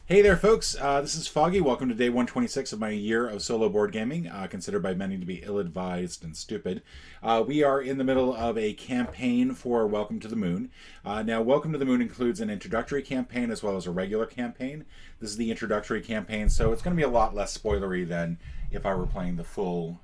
Hey there, folks. This is Foggy. Welcome to day 126 of my year of solo board gaming, considered by many to be ill-advised and stupid. We are in the middle of a campaign for Welcome to the Moon. Now, Welcome to the Moon includes an introductory campaign as well as a regular campaign. This is the introductory campaign, so it's going to be a lot less spoilery than if I were playing the full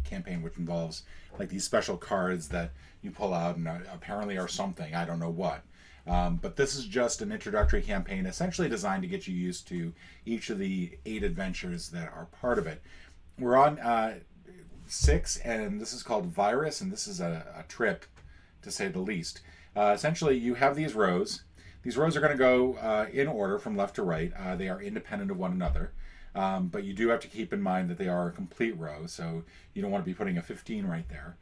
campaign, which involves like these special cards that you pull out and apparently are something. I don't know what. But this is just an introductory campaign essentially designed to get you used to each of the 8 adventures that are part of it. We're on 6, and this is called Virus, and this is a trip, to say the least. Essentially, you have these rows. These rows are going to go in order from left to right. They are independent of one another. But you do have to keep in mind that they are a complete row, so you don't want to be putting a 15 right there.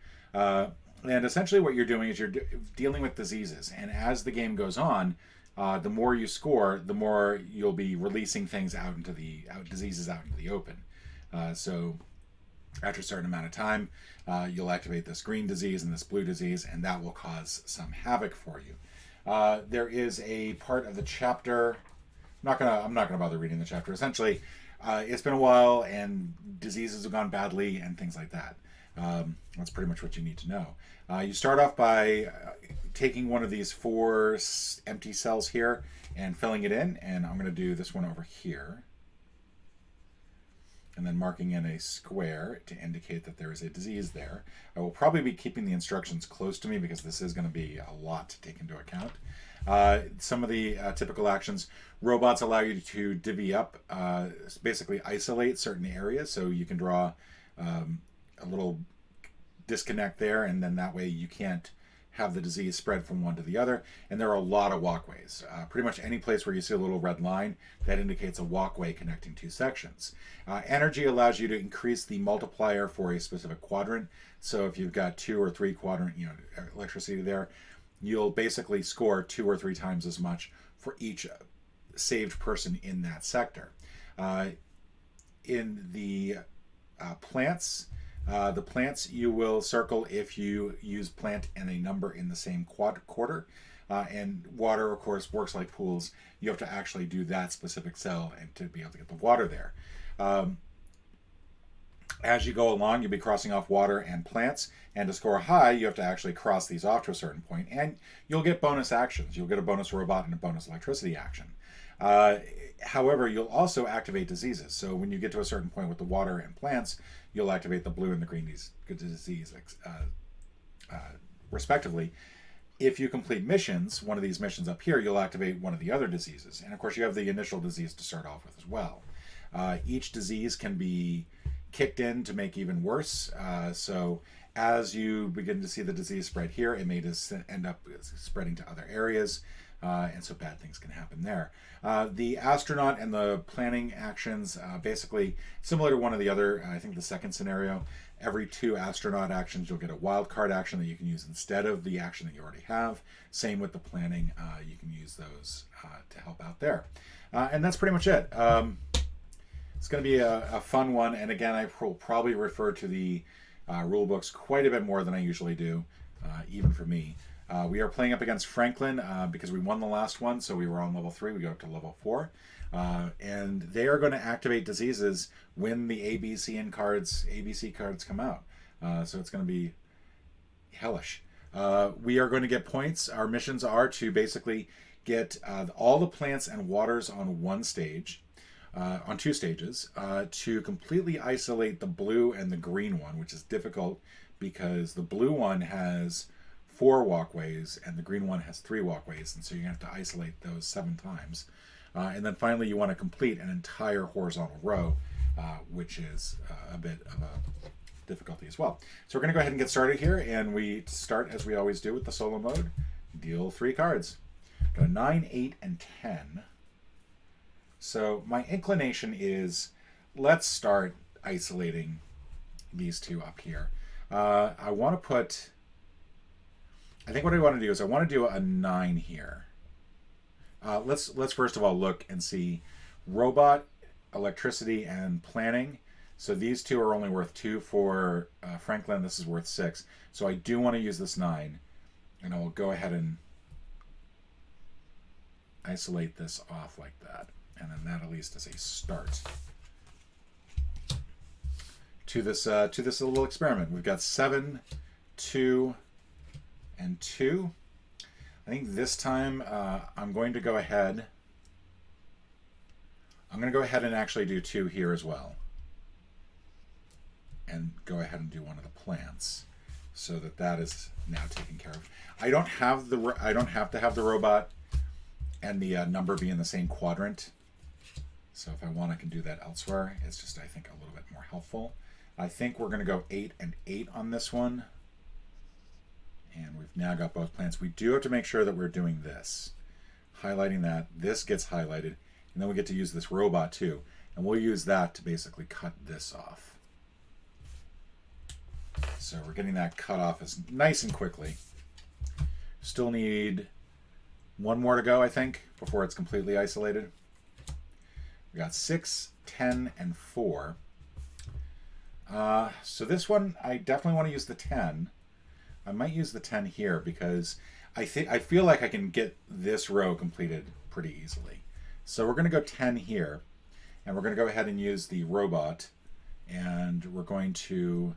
And essentially what you're doing is you're dealing with diseases. And as the game goes on, the more you score, the more you'll be releasing things out into diseases out into the open. So after a certain amount of time, you'll activate this green disease and this blue disease, and that will cause some havoc for you. There is a part of the chapter. I'm not gonna bother reading the chapter. Essentially, it's been a while, and diseases have gone badly, and things like that. That's pretty much what you need to know. You start off by taking one of these 4 empty cells here and filling it in, and I'm going to do this one over here. And then marking in a square to indicate that there is a disease there. I will probably be keeping the instructions close to me because this is going to be a lot to take into account. Some of the typical actions, robots allow you to divvy up, basically isolate certain areas, so you can draw a little disconnect there, and then that way you can't have the disease spread from one to the other. And there are a lot of walkways. Pretty much any place where you see a little red line, that indicates a walkway connecting 2 sections. Energy allows you to increase the multiplier for a specific quadrant. So if you've got 2 or 3 quadrant, electricity there, you'll basically score 2 or 3 times as much for each saved person in that sector. In the plants, you will circle if you use plant and a number in the same quarter. And water, of course, works like pools. You have to actually do that specific cell and to be able to get the water there. As you go along, you'll be crossing off water and plants. And to score high, you have to actually cross these off to a certain point. And you'll get bonus actions. You'll get a bonus robot and a bonus electricity action. However, you'll also activate diseases. So when you get to a certain point with the water and plants, you'll activate the blue and the green disease respectively. If you complete missions, one of these missions up here, you'll activate one of the other diseases. And of course, you have the initial disease to start off with as well. Each disease can be kicked in to make even worse. So as you begin to see the disease spread here, it may just end up spreading to other areas. And so bad things can happen there. The astronaut and the planning actions, basically similar to one of the other, I think the second scenario, every 2 astronaut actions, you'll get a wild card action that you can use instead of the action that you already have. Same with the planning, you can use those to help out there. And that's pretty much it. It's going to be a fun one, and again, I will probably refer to the rule books quite a bit more than I usually do, even for me. We are playing up against Franklin because we won the last one, so we were on level 3. We go up to level 4. And they are going to activate diseases when the ABC cards come out. So it's going to be hellish. We are going to get points. Our missions are to basically get all the plants and waters on one stage, on 2 stages, to completely isolate the blue and the green one, which is difficult because the blue one has 4 walkways and the green one has 3 walkways, and so you have to isolate those 7 times. And then finally you want to complete an entire horizontal row, which is a bit of a difficulty as well. So we're going to go ahead and get started here, and we start as we always do with the solo mode. Deal 3 cards. Got a 9, 8, and 10. So my inclination is let's start isolating these 2 up here. I want to put... I think what I want to do is I want to do a 9 here. Let's first of all look and see robot, electricity, and planning. So these 2 are only worth 2 for Franklin. This is worth 6. So I do want to use this 9, and I will go ahead and isolate this off like that. And then that at least is a start to this little experiment. We've got 7, 2, and 2. I think this time I'm going to go ahead. I'm going to go ahead and actually do 2 here as well, and go ahead and do one of the plants, so that that is now taken care of. I don't have to have the robot and the number be in the same quadrant. So if I want, I can do that elsewhere. It's just, I think, a little bit more helpful. I think we're going to go 8 and 8 on this one. And we've now got both plants. We do have to make sure that we're doing this. Highlighting that. This gets highlighted. And then we get to use this robot too. And we'll use that to basically cut this off. So we're getting that cut off as nice and quickly. Still need one more to go, I think, before it's completely isolated. We got 6, 10, and 4. So this one, I definitely want to use the 10. I might use the 10 here because I feel like I can get this row completed pretty easily. So we're going to go 10 here, and we're going to go ahead and use the robot, and we're going to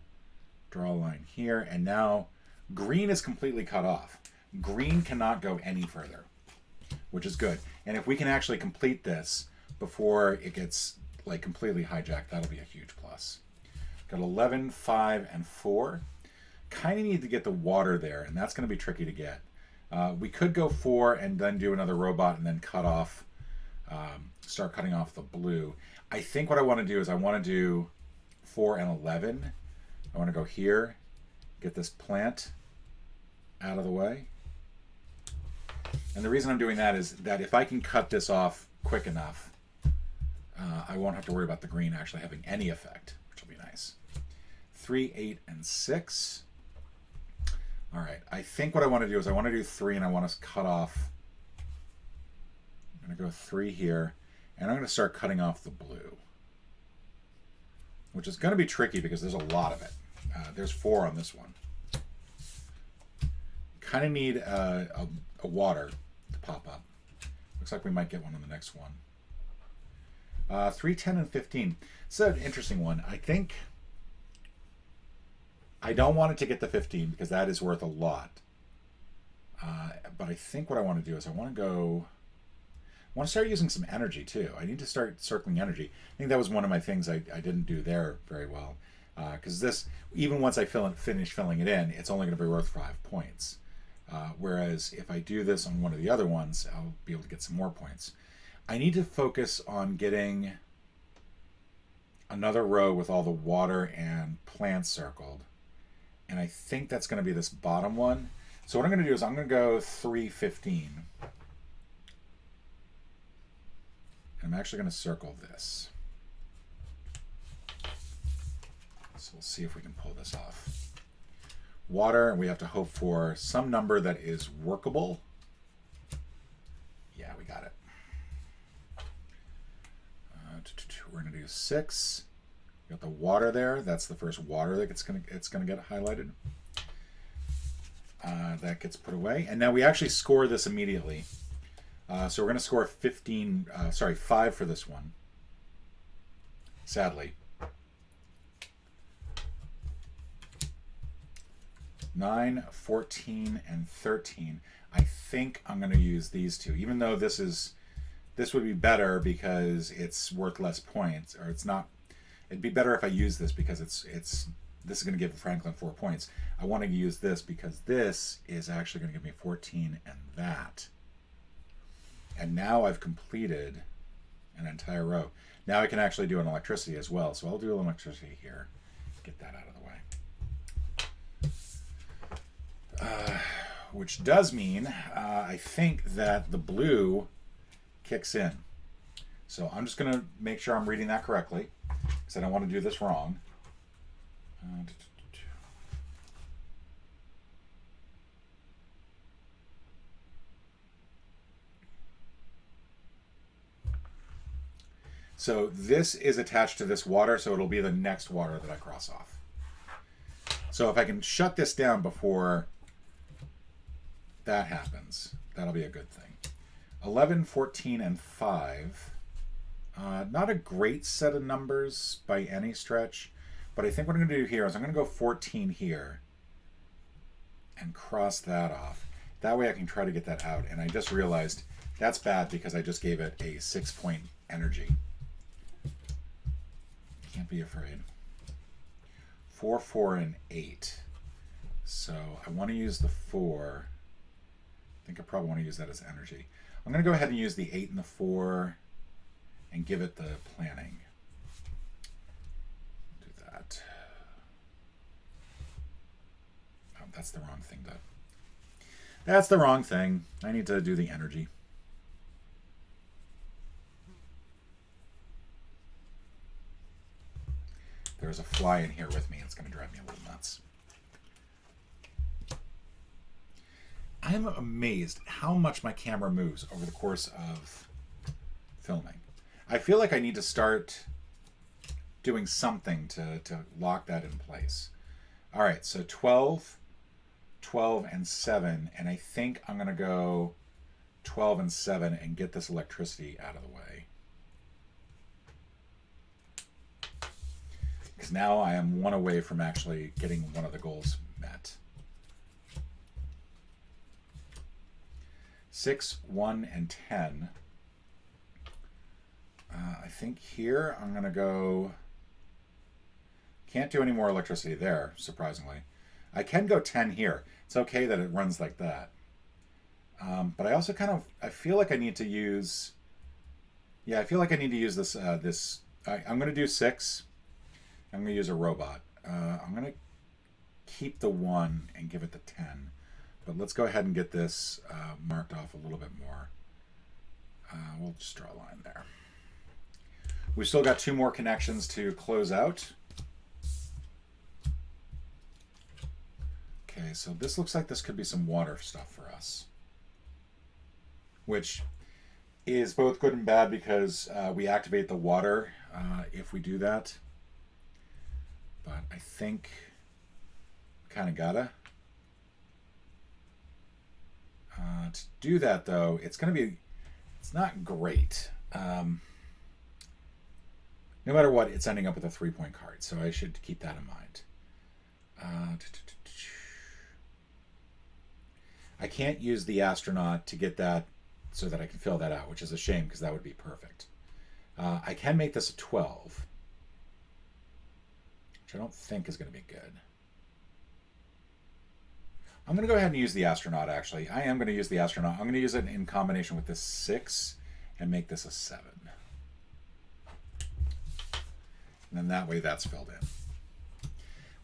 draw a line here, and now green is completely cut off. Green cannot go any further, which is good. And if we can actually complete this before it gets like completely hijacked, that'll be a huge plus. Got 11, 5, and 4. Kind of need to get the water there, and that's going to be tricky to get. We could go 4 and then do another robot and then cut off, start cutting off the blue. I think what I want to do is I want to do 4 and 11. I want to go here, get this plant out of the way. And the reason I'm doing that is that if I can cut this off quick enough, I won't have to worry about the green actually having any effect, which will be nice. 3, 8, and 6. All right, I think what I want to do is I want to do 3 and I want to cut off. I'm going to go 3 here, and I'm going to start cutting off the blue, which is going to be tricky because there's a lot of it. There's 4 on this one. Kind of need a water to pop up. Looks like we might get one on the next one. 3, 10, and 15. It's an interesting one. I think I don't want it to get the 15 because that is worth a lot. But I think what I want to do is I want to start using some energy too. I need to start circling energy. I think that was one of my things I didn't do there very well. Because this, even once I finish filling it in, it's only going to be worth 5 points. Whereas if I do this on one of the other ones, I'll be able to get some more points. I need to focus on getting another row with all the water and plants circled. And I think that's going to be this bottom one. So what I'm going to do is I'm going to go 3, 15. And I'm actually going to circle this. So we'll see if we can pull this off. Water, and we have to hope for some number that is workable. Yeah, we got it. We're going to do 6. We got the water there. That's the first water that it's going to get highlighted. That gets put away, and now we actually score this immediately. So we're going to score 5 for this one. Sadly. 9, 14, and 13. I think I'm going to use these two, even though this would be better because it's worth less points, or it's not. It'd be better if I use this because this is going to give Franklin 4 points. I want to use this because this is actually going to give me 14 and that. And now I've completed an entire row. Now I can actually do an electricity as well. So I'll do an electricity here. Get that out of the way. Which does mean I think that the blue kicks in. So I'm just going to make sure I'm reading that correctly because I don't want to do this wrong. So this is attached to this water, so it'll be the next water that I cross off. So if I can shut this down before that happens, that'll be a good thing. 11, 14, and 5. Not a great set of numbers by any stretch, but I think what I'm going to do here is I'm going to go 14 here and cross that off. That way I can try to get that out. And I just realized that's bad because I just gave it a 6-point energy. Can't be afraid. 4, 4, and 8. So I want to use the 4. I think I probably want to use that as energy. I'm going to go ahead and use the 8 and the 4 and give it the planning. Do that. Oh, that's the wrong thing. That's the wrong thing. I need to do the energy. There's a fly in here with me. It's going to drive me a little nuts. I'm amazed how much my camera moves over the course of filming. I feel like I need to start doing something to lock that in place. All right, so 12, 12, and 7, and I think I'm going to go 12 and 7 and get this electricity out of the way. Because now I am 1 away from actually getting one of the goals met. 6, 1, and 10. I think here I'm going to go... Can't do any more electricity there, surprisingly. I can go 10 here. It's okay that it runs like that. But I also kind of... I feel like I need to use... Yeah, I feel like I need to use this... I'm going to do 6. I'm going to use a robot. I'm going to keep the 1 and give it the 10. But let's go ahead and get this marked off a little bit more. We'll just draw a line there. We've still got 2 more connections to close out. Okay, so this looks like this could be some water stuff for us. Which is both good and bad because we activate the water if we do that. But I think kind of gotta. To do that though, it's not great. No matter what, it's ending up with a 3-point card, so I should keep that in mind. I can't use the astronaut to get that so that I can fill that out, which is a shame because that would be perfect. I can make this a 12, which I don't think is going to be good. I'm going to go ahead and use the astronaut, actually. I am going to use the astronaut. I'm going to use it in combination with this 6 and make this a 7. And then that way that's filled in.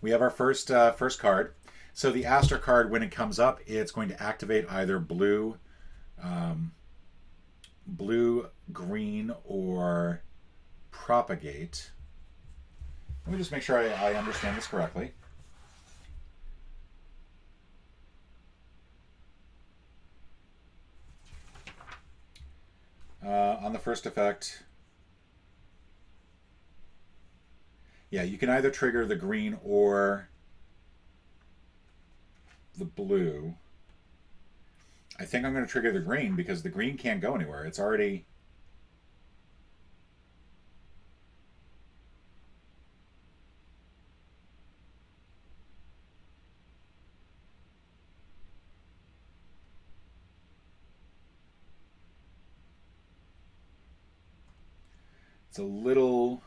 We have our first card. So the Astro card, when it comes up, it's going to activate either blue, green, or propagate. Let me just make sure I understand this correctly. On the first effect, yeah, you can either trigger the green or the blue. I think I'm going to trigger the green because the green can't go anywhere. It's already... It's a little...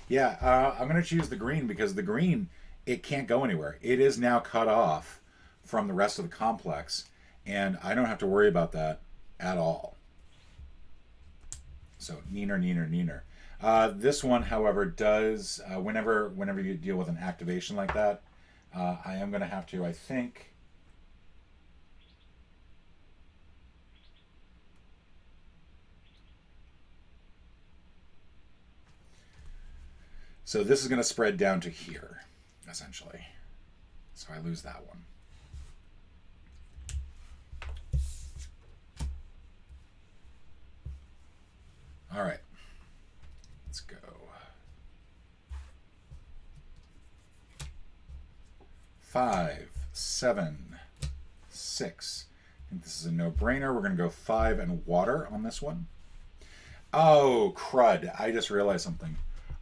Yeah, I'm going to choose the green because the green, it can't go anywhere. It is now cut off from the rest of the complex, and I don't have to worry about that at all. So, neener, neener, neener. This one, however, does, whenever you deal with an activation like that, I am going to have to, I think... So this is going to spread down to here, essentially. So I lose that one. All right. Let's go. 5, 7, 6. I think this is a no-brainer. We're going to go 5 and water on this one. Oh, crud. I just realized something.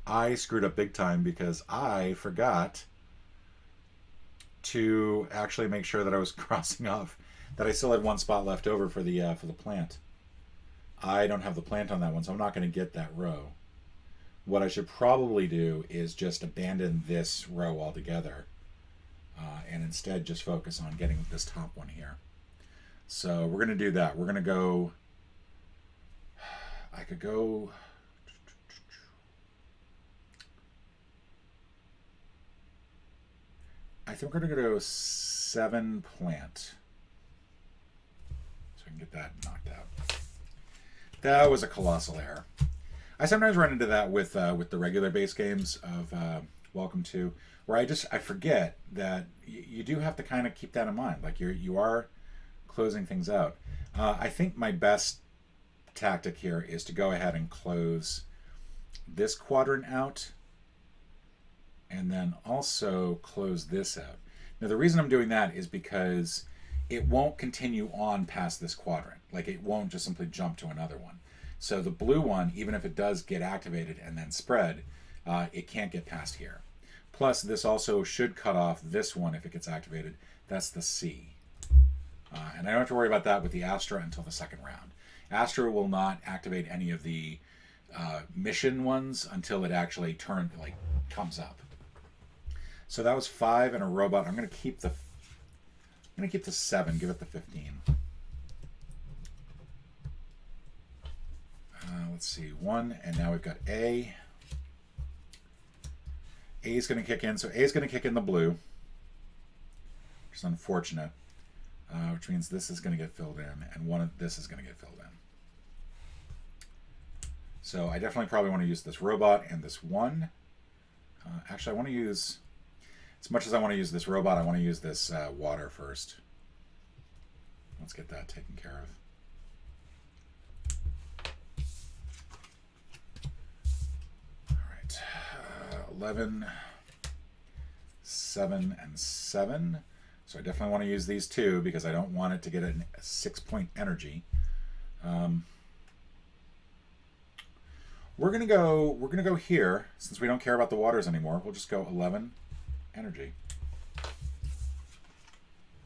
I screwed up big time because I forgot to actually make sure that I was crossing off that I still had one spot left over for the plant. I don't have the plant on that one, so I'm not going to get that row. What I should probably do is just abandon this row altogether and instead just focus on getting this top one here. So we're going to do that. We're going to go... I could go... I think we're going to go 7 plant. So I can get that knocked out. That was a colossal error. I sometimes run into that with the regular base games of Welcome to, where I forget that you do have to kind of keep that in mind. Like you are closing things out. I think my best tactic here is to go ahead and close this quadrant out and then also close this out. Now the reason I'm doing that is because it won't continue on past this quadrant. Like it won't just simply jump to another one. So the blue one, even if it does get activated and then spread, it can't get past here. Plus this also should cut off this one if it gets activated. That's the C. And I don't have to worry about that with the Astra until the second round. Astra will not activate any of the mission ones until it actually comes up. So that was 5 and a robot. I'm going to keep the 7. Give it the 15. Let's see, 1, and now we've got A. A is going to kick in, so A is going to kick in the blue, which is unfortunate, which means this is going to get filled in, and one of this is going to get filled in. So I definitely probably want to use this robot and this 1. Actually, I want to use, as much as I want to use this robot, I want to use this water first. Let's get that taken care of. All right, 11, 7, and 7. So I definitely want to use these 2 because I don't want it to get a 6-point energy. We're gonna go here since we don't care about the waters anymore. We'll just go 11 energy.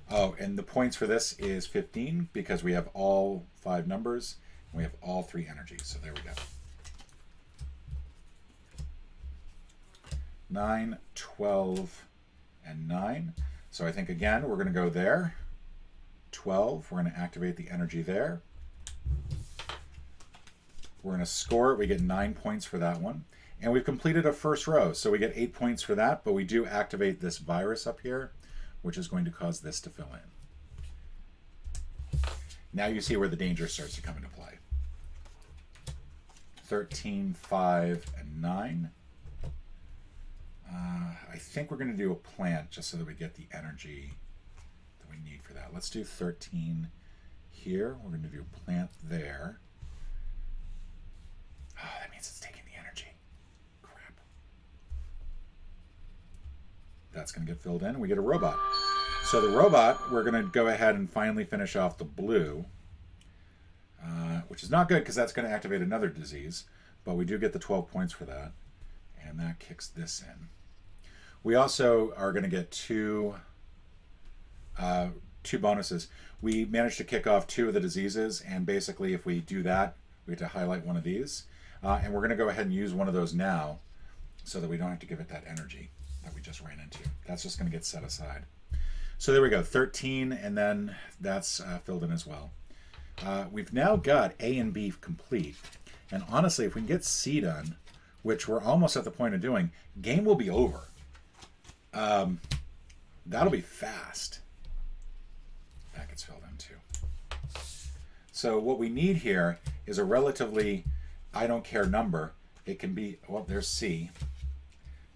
Oh, and the points for this is 15 because we have all 5 numbers and we have all 3 energies. So there we go. 9, 12, and 9. So I think again we're going to go there. 12. We're going to activate the energy there. We're going to score it. We get 9 points for that one. And we've completed a first row. So we get 8 points for that, but we do activate this virus up here, which is going to cause this to fill in. Now you see where the danger starts to come into play. 13, 5, and 9. I think we're going to do a plant just so that we get the energy that we need for that. Let's do 13 here. We're going to do a plant there. Oh, that means it's taking the energy. Crap. That's going to get filled in. We get a robot. So the robot, we're going to go ahead and finally finish off the blue, which is not good because that's going to activate another disease, but we do get the 12 points for that, and that kicks this in. We also are going to get two bonuses. We managed to kick off 2 of the diseases, and basically if we do that, we get to highlight one of these. And we're going to go ahead and use one of those now so that we don't have to give it that energy that we just ran into. That's just going to get set aside. So there we go, 13, and then that's filled in as well. We've now got A and B complete. And honestly, if we can get C done, which we're almost at the point of doing, game will be over. That'll be fast. That gets filled in too. So what we need here is a relatively, I don't care number. It can be, well, there's C.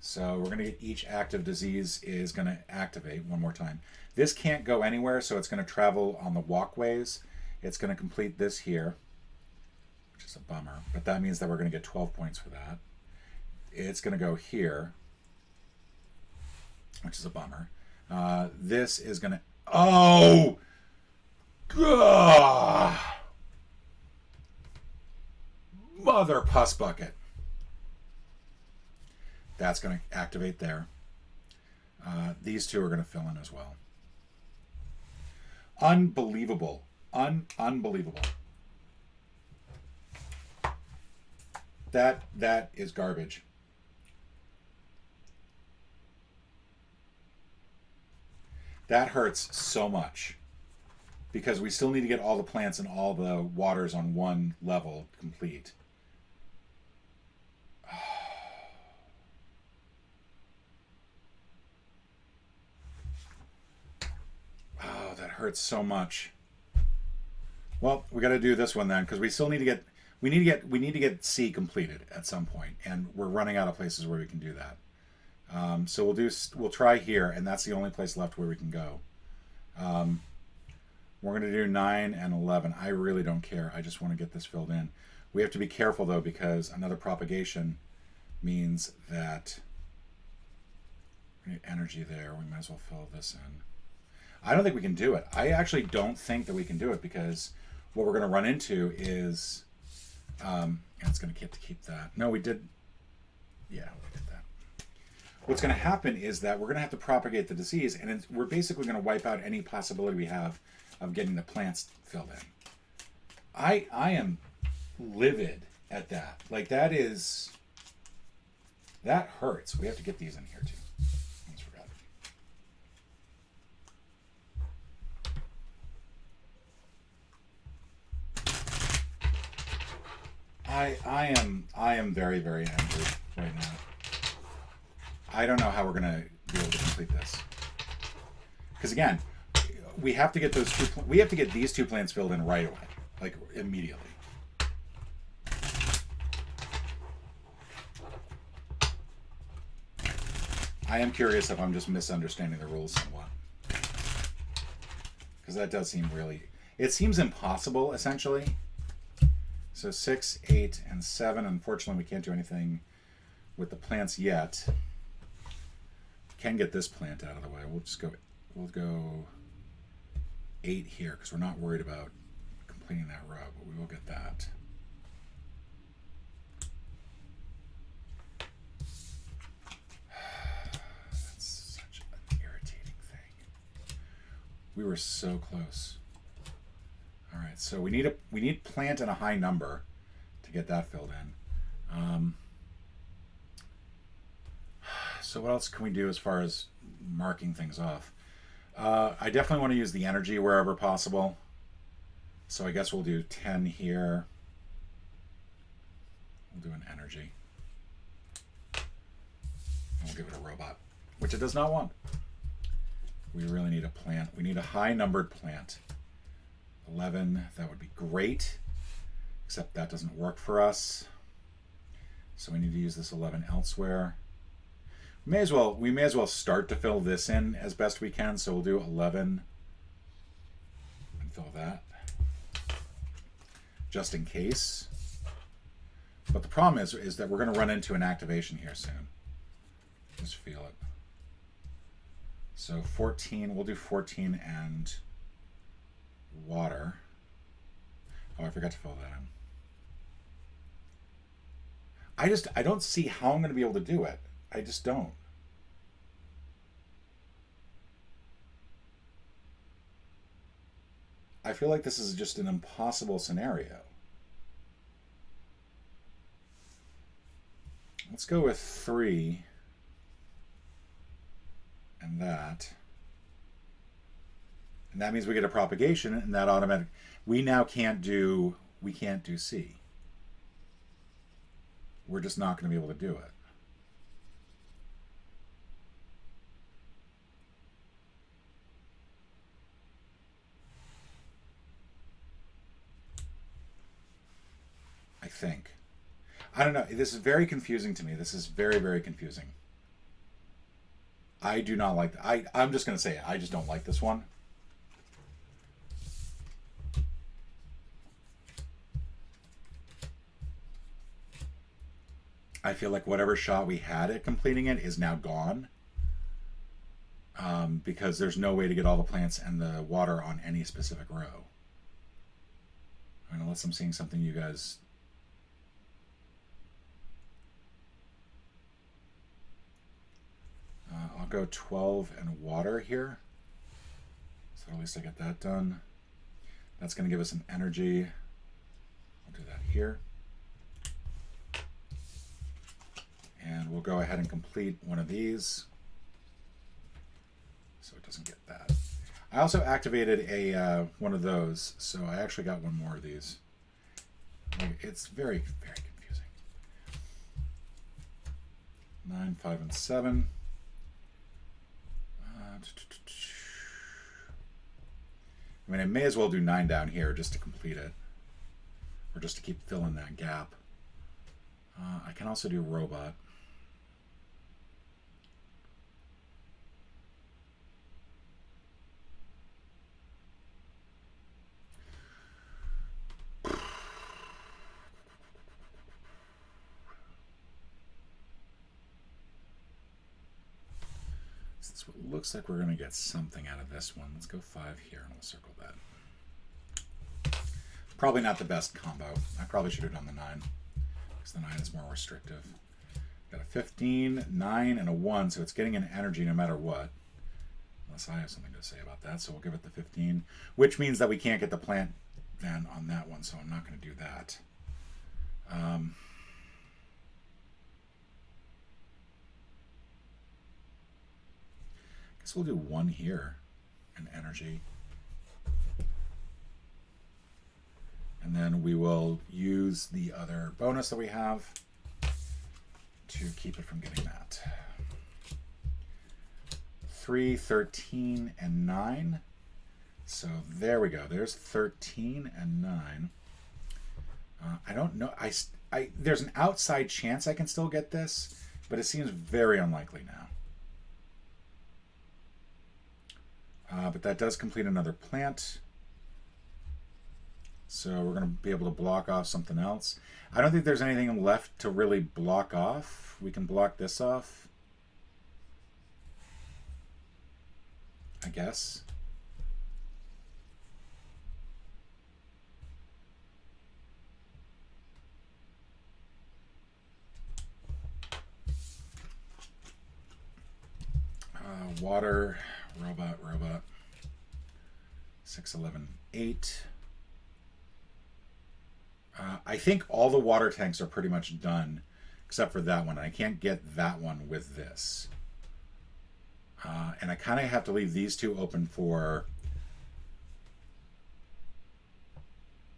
So we're going to get each active disease is going to activate one more time. This can't go anywhere, so it's going to travel on the walkways. It's going to complete this here, which is a bummer, but that means that we're going to get 12 points for that. It's going to go here, which is a bummer. This is going to... Oh! Ugh! Mother pus bucket. That's going to activate there. These two are going to fill in as well. Unbelievable. Unbelievable. That is garbage. That hurts so much because we still need to get all the plants and all the waters on one level complete. Oh, that hurts so much. Well, we got to do this one then because we still need to get we need to get C completed at some point, and we're running out of places where we can do that. So we'll try here, and that's the only place left where we can go. We're going to do 9 and 11. I really don't care. I just want to get this filled in. We have to be careful though because another propagation means that we need energy there. We might as well fill this in. I don't think we can do it. I actually don't think that we can do it because what we're going to run into is it's going to keep that. No, we did. Yeah, we did that. What's going to happen is that we're going to have to propagate the disease, and we're basically going to wipe out any possibility we have of getting the plants filled in. I am livid at that. Like that hurts. We have to get these in here too. Almost forgot. I am very, very angry right now. I don't know how we're gonna be able to complete this. Because again, we have to get these two plants filled in right away, like immediately. I am curious if I'm just misunderstanding the rules somewhat. Because that does seem it seems impossible essentially. So 6, 8, and 7. Unfortunately, we can't do anything with the plants yet. Can get this plant out of the way. We'll go 8 here because we're not worried about completing that row, but we will get that. That's such an irritating thing. We were so close. All right, so we need plant and a high number to get that filled in. So what else can we do as far as marking things off? I definitely want to use the energy wherever possible. So I guess we'll do 10 here. We'll do an energy. We'll give it a robot, which it does not want. We really need a plant. We need a high numbered plant. 11, that would be great. Except that doesn't work for us. So we need to use this 11 elsewhere. We may as well start to fill this in as best we can. So we'll do 11 and fill that, just in case. But the problem is that we're going to run into an activation here soon. Just feel it. So 14, we'll do 14 and water. Oh, I forgot to fill that in. I don't see how I'm going to be able to do it. I just don't. I feel like this is just an impossible scenario. Let's go with 3 and that. And that means we get a propagation, and that automatic. We can't do C. We're just not going to be able to do it. I think. I don't know. This is very confusing to me. This is very, very confusing. I do not like. I'm just going to say it. I just don't like this one. I feel like whatever shot we had at completing it is now gone. Because there's no way to get all the plants and the water on any specific row. Unless I'm seeing something you guys... I'll go 12 and water here. So at least I get that done. That's going to give us an energy. I'll do that here. And we'll go ahead and complete one of these. So it doesn't get that. I also activated a one of those, so I actually got one more of these. It's very, very confusing. 9, 5, and 7. I mean, I may as well do 9 down here just to complete it, or just to keep filling that gap. I can also do robot. Since it looks like we're going to get something out of this one, let's go 5 here and we'll circle that. Probably not the best combo. I probably should have done the 9, because the 9 is more restrictive. Got a 15, 9, and a 1, so it's getting an energy no matter what. Unless I have something to say about that, so we'll give it the 15, which means that we can't get the plant then on that one, so I'm not going to do that. Guess we'll do 1 here, an energy. And then we will use the other bonus that we have to keep it from getting that. 3, 13, and 9. So there we go. There's 13 and 9. I don't know. There's an outside chance I can still get this, but it seems very unlikely now. But that does complete another plant. So we're going to be able to block off something else. I don't think there's anything left to really block off. We can block this off, I guess. Water, robot. 6, 11, 8. I think all the water tanks are pretty much done, except for that one. I can't get that one with this. And I kind of have to leave these two open for...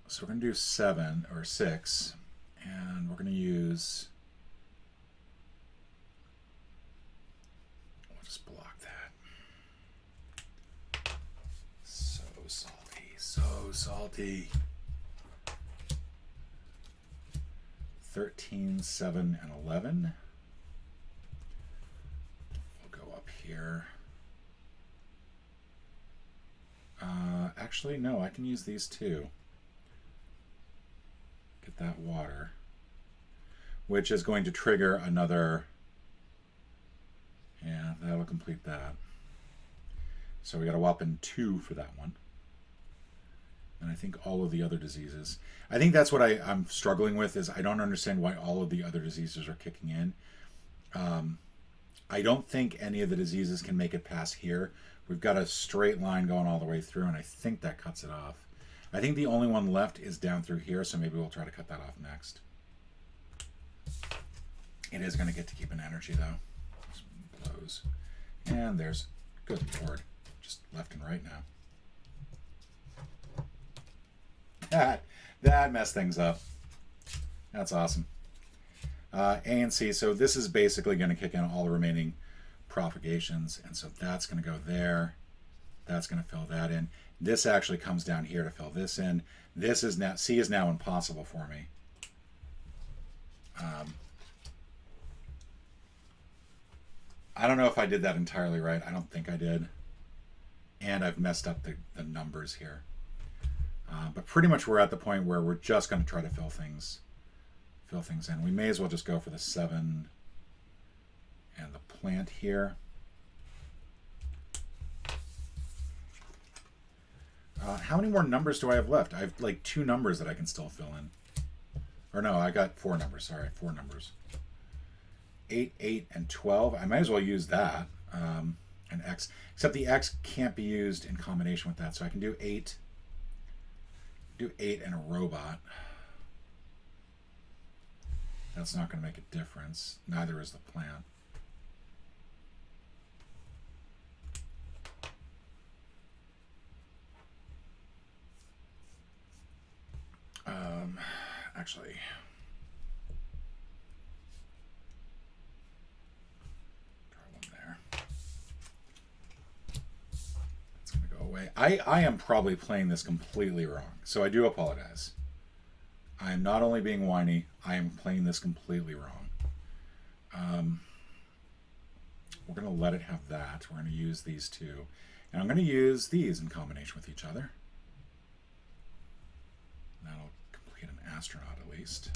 So we're going to do 7 or 6, and we're going to use... We'll just block that. So salty, so salty. 13, 7, and 11. We'll go up here. Actually, no, I can use these two. Get that water, which is going to trigger another. Yeah, that'll complete that. So we got a whopping 2 for that one. And I think all of the other diseases. I think that's what I'm struggling with, is I don't understand why all of the other diseases are kicking in. I don't think any of the diseases can make it past here. We've got a straight line going all the way through, and I think that cuts it off. I think the only one left is down through here, so maybe we'll try to cut that off next. It is going to get to keep an energy, though. Just blows. And there's, good lord, just left and right now. That messed things up. That's awesome. A and C, so this is basically going to kick in all the remaining propagations, and so that's going to go there. That's going to fill that in. This actually comes down here to fill this in. This is now, C is now impossible for me. I don't know if I did that entirely right. I don't think I did. And I've messed up the numbers here. But pretty much we're at the point where we're just going to try to fill things in. We may as well just go for the 7 and the plant here. How many more numbers do I have left? I have like 2 numbers that I can still fill in. Or no, I got 4 numbers. Sorry, 4 numbers. 8, 8, and 12. I might as well use that. And X. Except the X can't be used in combination with that. So I can do 8. Do 8 and a robot. That's not going to make a difference. Neither is the plant. Actually, try one there. It's going to go away. I am probably playing this completely wrong, so I do apologize. I am not only being whiny, I am playing this completely wrong. We're going to let it have that. We're going to use these 2. And I'm going to use these in combination with each other. That'll complete an astronaut at least.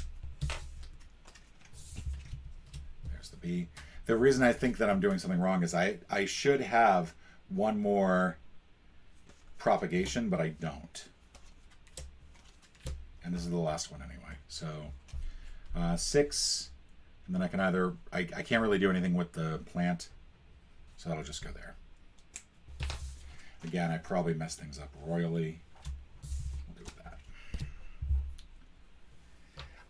There's the B. The reason I think that I'm doing something wrong is I should have 1 more propagation, but I don't. And this is the last one anyway. So 6, and then I can either, I can't really do anything with the plant, so that'll just go there. Again, I probably messed things up royally. We'll do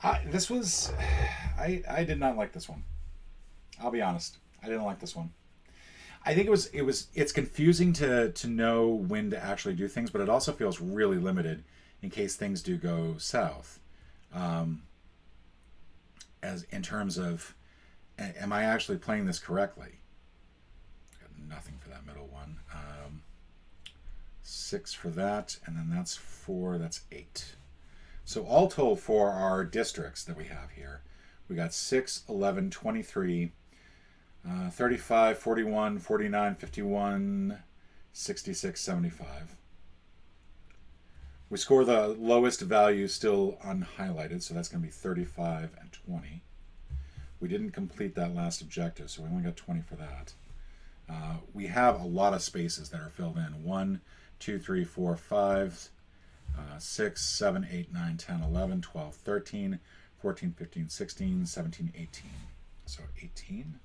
that. This was, I did not like this one. I'll be honest. I didn't like this one. I think it's confusing to know when to actually do things, but it also feels really limited in case things do go south. As in terms of, am I actually playing this correctly? Got nothing for that middle one. 6 for that, and then that's 4, that's 8. So all told for our districts that we have here, we got 6, 11, 23, 35, 41, 49, 51, 66, 75. We score the lowest value still unhighlighted, so that's going to be 35 and 20. We didn't complete that last objective, so we only got 20 for that. We have a lot of spaces that are filled in. 1, 2, 3, 4, 5, 6, 7, 8, 9, 10, 11, 12, 13, 14, 15, 16, 17, 18. So 18.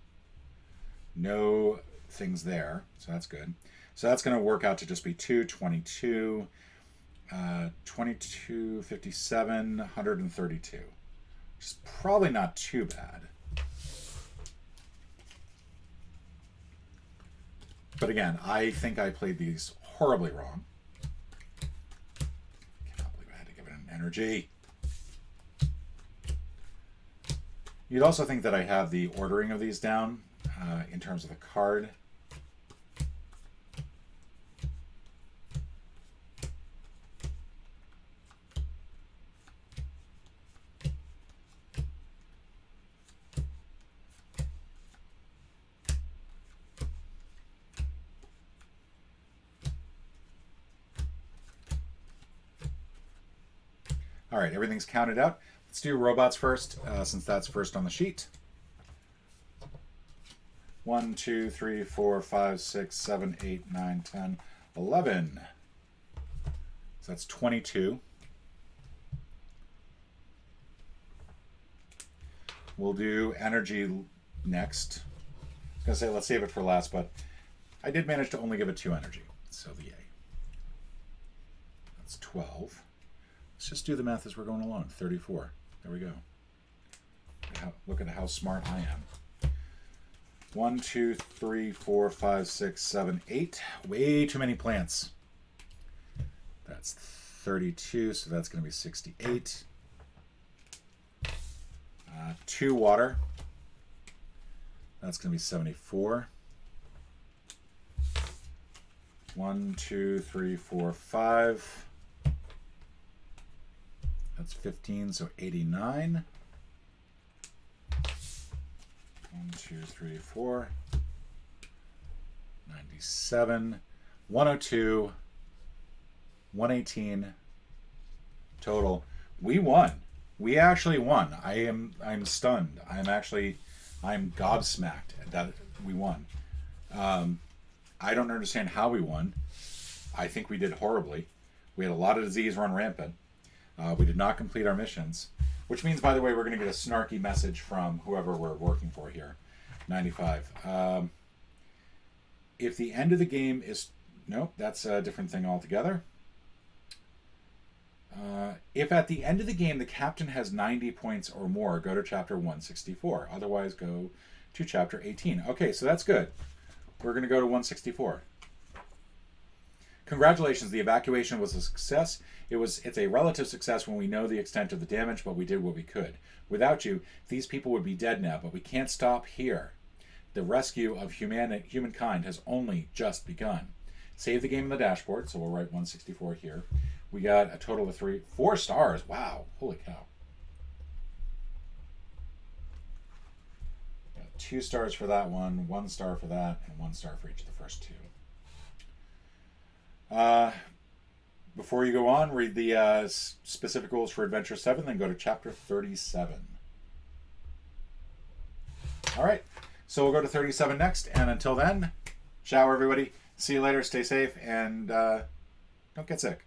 No things there, so that's good. So that's going to work out to just be 2, 22, 22, 57, 132. Which is probably not too bad. But again, I think I played these horribly wrong. Cannot believe I had to give it an energy. You'd also think that I have the ordering of these down in terms of the card. All right, everything's counted out. Let's do robots first, since that's first on the sheet. 1, 2, 3, 4, 5, 6, 7, 8, 9, 10, 11. So that's 22. We'll do energy next. I was going to say let's save it for last, but I did manage to only give it 2 energy. So the A. That's 12. Let's just do the math as we're going along. 34. There we go. Look at how smart I am. 1, 2, 3, 4, 5, 6, 7, 8. Way too many plants. That's 32, so that's going to be 68. 2 water. That's going to be 74. 1, 2, 3, 4, 5. That's 15, so 89. 1, 2, 3, 4. 97, 102, 118 total. We won. We actually won. I'm stunned. I'm gobsmacked that we won. I don't understand how we won. I think we did horribly. We had a lot of disease run rampant. We did not complete our missions, which means, by the way, we're going to get a snarky message from whoever we're working for here. 95. If the end of the game is... Nope, that's a different thing altogether. If at the end of the game the captain has 90 points or more, go to chapter 164. Otherwise, go to chapter 18. Okay, so that's good. We're going to go to 164. Congratulations, the evacuation was a success. It's a relative success when we know the extent of the damage, but we did what we could. Without you, these people would be dead now, but we can't stop here. The rescue of humankind has only just begun. Save the game in the dashboard, so we'll write 164 here. We got a total of 4 stars. Wow, holy cow. Got 2 stars for that one, 1 star for that, and 1 star for each of the first 2. Before you go on, read the specific rules for Adventure 7, then go to Chapter 37. All right, so we'll go to 37 next, and until then, ciao everybody. See you later, stay safe, and don't get sick.